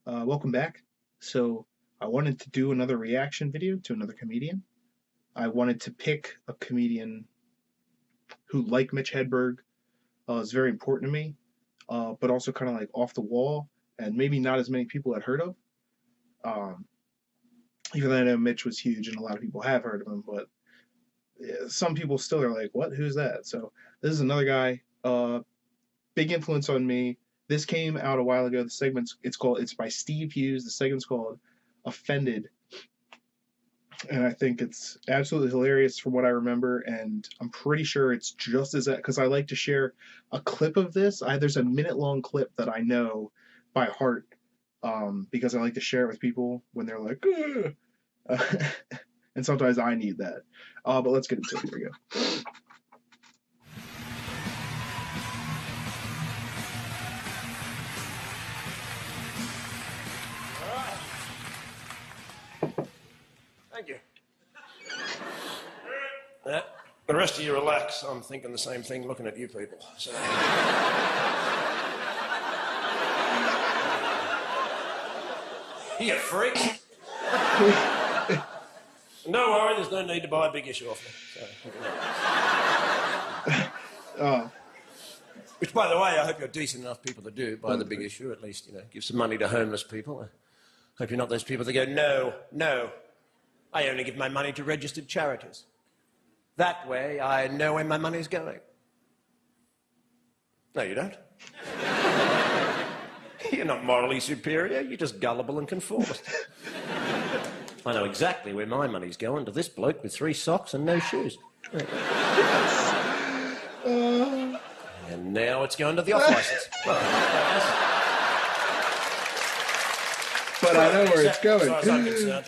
Welcome back. So, I wanted to do another reaction video to another comedian. I wanted to pick a comedian who, like Mitch Hedberg, is very important to me, but also kind of like off the wall and maybe not as many people had heard of. Um, Even though I know Mitch was huge and a lot of people have heard of him, but some people still are like, "What? Who's that?" So, this is another guy, big influence on me. This came out a while ago. The segment's it's by Steve Hughes. The segment's called "Offended," and I think it's absolutely hilarious from what I remember. And I'm pretty sure it's just as because I like to share a clip of this. There's a minute-long clip that I know by heart because I like to share it with people when they're like, and sometimes I need that. But let's get into it. Here we go. Thank you. The rest of you relax. I'm thinking the same thing looking at you people. So. You freaks. No worry, there's no need to buy a big issue off me. So, which, by the way, I hope you're decent enough people to do buy the big issue, at least, give some money to homeless people. I hope you're not those people that go, no, I only give my money to registered charities. That way, I know where my money's going. No, you don't. You're not morally superior, you're just gullible and conformist. I know exactly where my money's going, to this bloke with 3 socks and no shoes. And now it's going to the off-licence. But I know where it's going. As far as I'm concerned.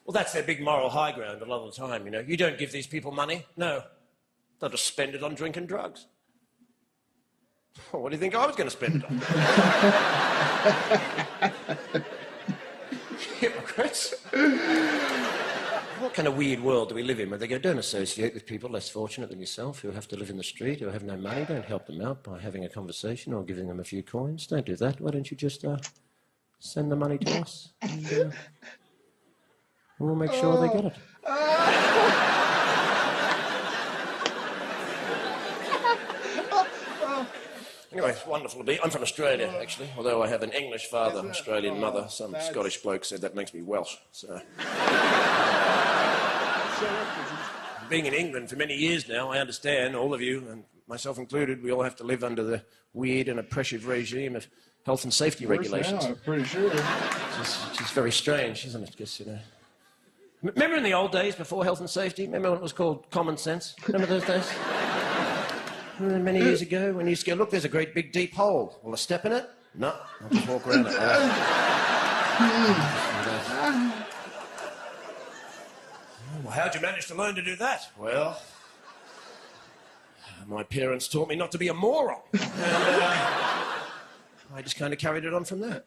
Well, that's their big moral high ground a lot of the time, You don't give these people money. No. They'll just spend it on drinking drugs. Well, what do you think I was going to spend it on? Hypocrites. What kind of weird world do we live in where they go, don't associate with people less fortunate than yourself who have to live in the street, who have no money, don't help them out by having a conversation or giving them a few coins. Don't do that. Why don't you just send the money to us and we'll make sure they get it. Anyway, it's wonderful to be. I'm from Australia, actually, although I have an English father, Australian mother. Some Scottish bloke said that makes me Welsh, so... Being in England for many years now, I understand, all of you, and myself included, we all have to live under the weird and oppressive regime of health and safety regulations. Now, I'm pretty sure. Which is very strange, isn't it? Because, Remember in the old days, before health and safety? Remember when it was called common sense? Remember those days? Many years ago, when you used to go, look, there's a great big deep hole. Will I step in it? No, I'll just walk around it. Well, how'd you manage to learn to do that? Well, my parents taught me not to be a moron. And I just kind of carried it on from there.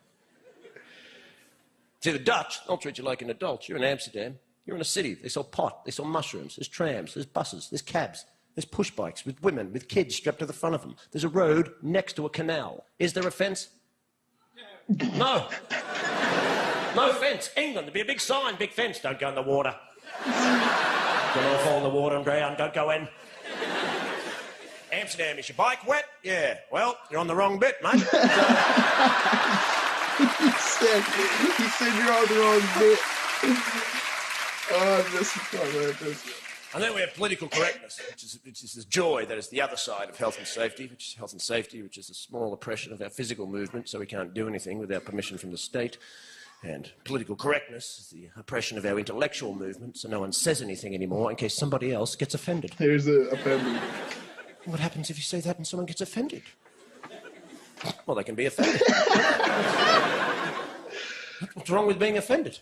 See, the Dutch, they'll treat you like an adult. You're in Amsterdam. You're in a city. They sell pot. They sell mushrooms. There's trams. There's buses. There's cabs. There's push bikes with women, with kids strapped to the front of them. There's a road next to a canal. Is there a fence? No. No fence. England, there'd be a big sign, big fence. Don't go in the water. Don't all fall in the water and drown. Don't go in. Amsterdam, is your bike wet? Yeah. Well, you're on the wrong bit, mate. He said you're on the wrong bit. Oh, this is fun. And then we have political correctness, which is this joy that is the other side of health and safety, which is a small oppression of our physical movement, so we can't do anything without permission from the state. And political correctness is the oppression of our intellectual movement, so no one says anything anymore in case somebody else gets offended. Here's the offended. What happens if you say that and someone gets offended? Well, they can be offended. What's wrong with being offended?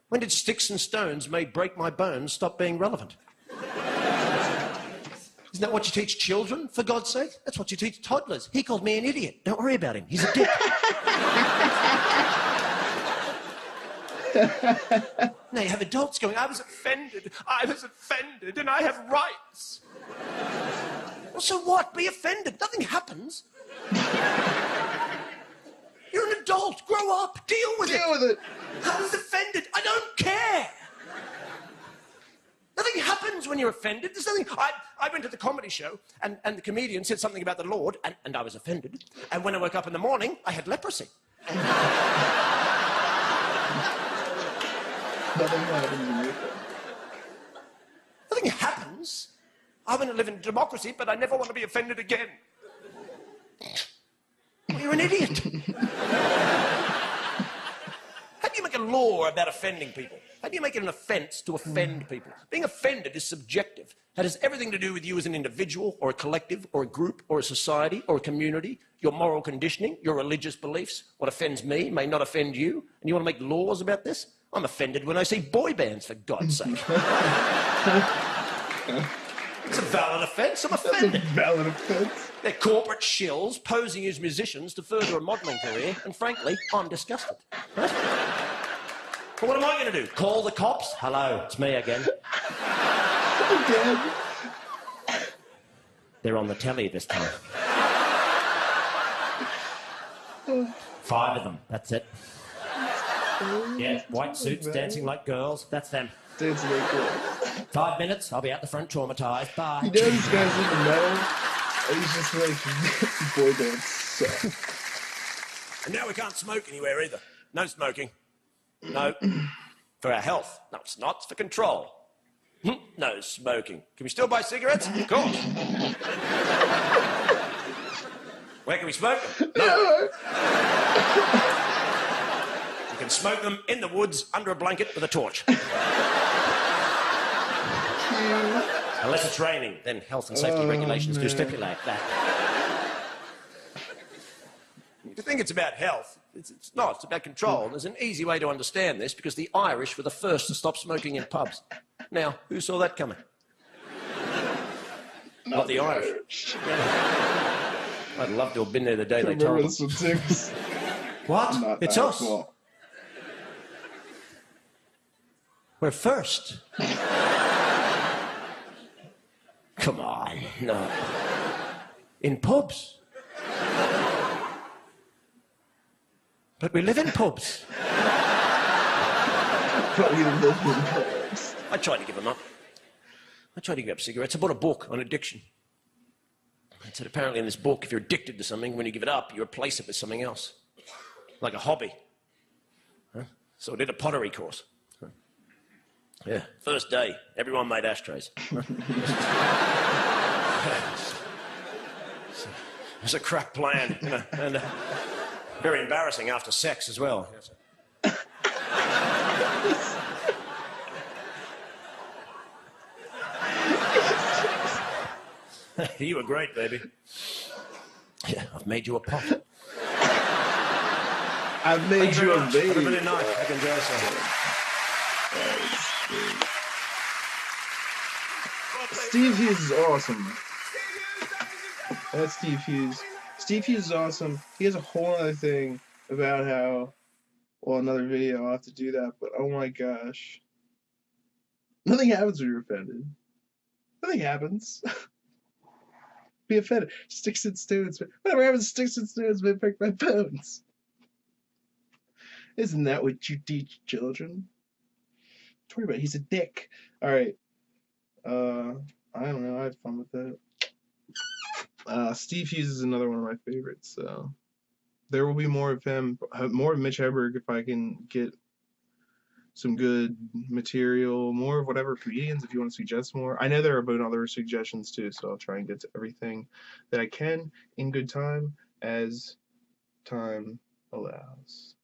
When did sticks and stones made break my bones stop being relevant? Isn't that what you teach children, for God's sake? That's what you teach toddlers. He called me an idiot. Don't worry about him. He's a dick. Now you have adults going, I was offended, and I have rights. Well, so what? Be offended. Nothing happens. You're an adult. Grow up. Deal with it. Deal with it. I was offended. I don't care. Nothing happens when you're offended. There's nothing. I went to the comedy show, and the comedian said something about the Lord, and I was offended. And when I woke up in the morning, I had leprosy. Nothing happens when you're offended. Nothing happens. I want to live in a democracy, but I never want to be offended again. Well, you're an idiot. How do you make a law about offending people? How do you make it an offence to offend people? Being offended is subjective. It has everything to do with you as an individual, or a collective, or a group, or a society, or a community, your moral conditioning, your religious beliefs. What offends me may not offend you. And you want to make laws about this? I'm offended when I see boy bands, for God's sake. It's a valid offence. I'm offended. That's a valid offence. They're corporate shills posing as musicians to further a modelling career, and frankly, I'm disgusted. Right? But what am I going to do? Call the cops? Hello, it's me again. Again? They're on the telly this time. 5 of them, that's it. Yeah, white suits, dancing like girls, that's them. Dancing like girls. 5 minutes, I'll be out the front traumatised. Bye. You know these guys even know? He's just like, boy bands suck. And now we can't smoke anywhere either. No smoking. No. For our health. No, it's not. It's for control. No smoking. Can we still buy cigarettes? Of course. Where can we smoke them? No. You can smoke them in the woods under a blanket with a torch. Unless it's raining, then health and safety regulations do stipulate that. You think it's about health. It's not. It's about control. And there's an easy way to understand this, because the Irish were the first to stop smoking in pubs. Now, who saw that coming? Not the Irish. Yeah. I'd love to have been there the day they told us. What? Not it's us. Well. We're first. Come on, no. In pubs. But we live in pubs. But we live in pubs. I tried to give them up. I tried to give up cigarettes. I bought a book on addiction. It said apparently in this book, if you're addicted to something, when you give it up, you replace it with something else. Like a hobby. Huh? So I did a pottery course. Yeah, first day, everyone made ashtrays. It was a crap plan, you know, and very embarrassing after sex as well. You were great, baby. Yeah, I've made you a pot. I've made you a baby. Have a really nice. I can enjoy yourself. Steve Hughes is awesome. That's Steve Hughes. Steve Hughes is awesome. He has a whole other thing about how, well, another video, I'll have to do that, but oh my gosh. Nothing happens when you're offended. Nothing happens. Be offended. Sticks and stones. Whatever happens, sticks and stones may break my bones. Isn't that what you teach children? Don't worry about it. He's a dick. Alright. I don't know. I had fun with that. Steve Hughes is another one of my favorites. So there will be more of him, more of Mitch Hedberg if I can get some good material, more of whatever comedians if you want to suggest more. I know there have been other suggestions too, so I'll try and get to everything that I can in good time as time allows.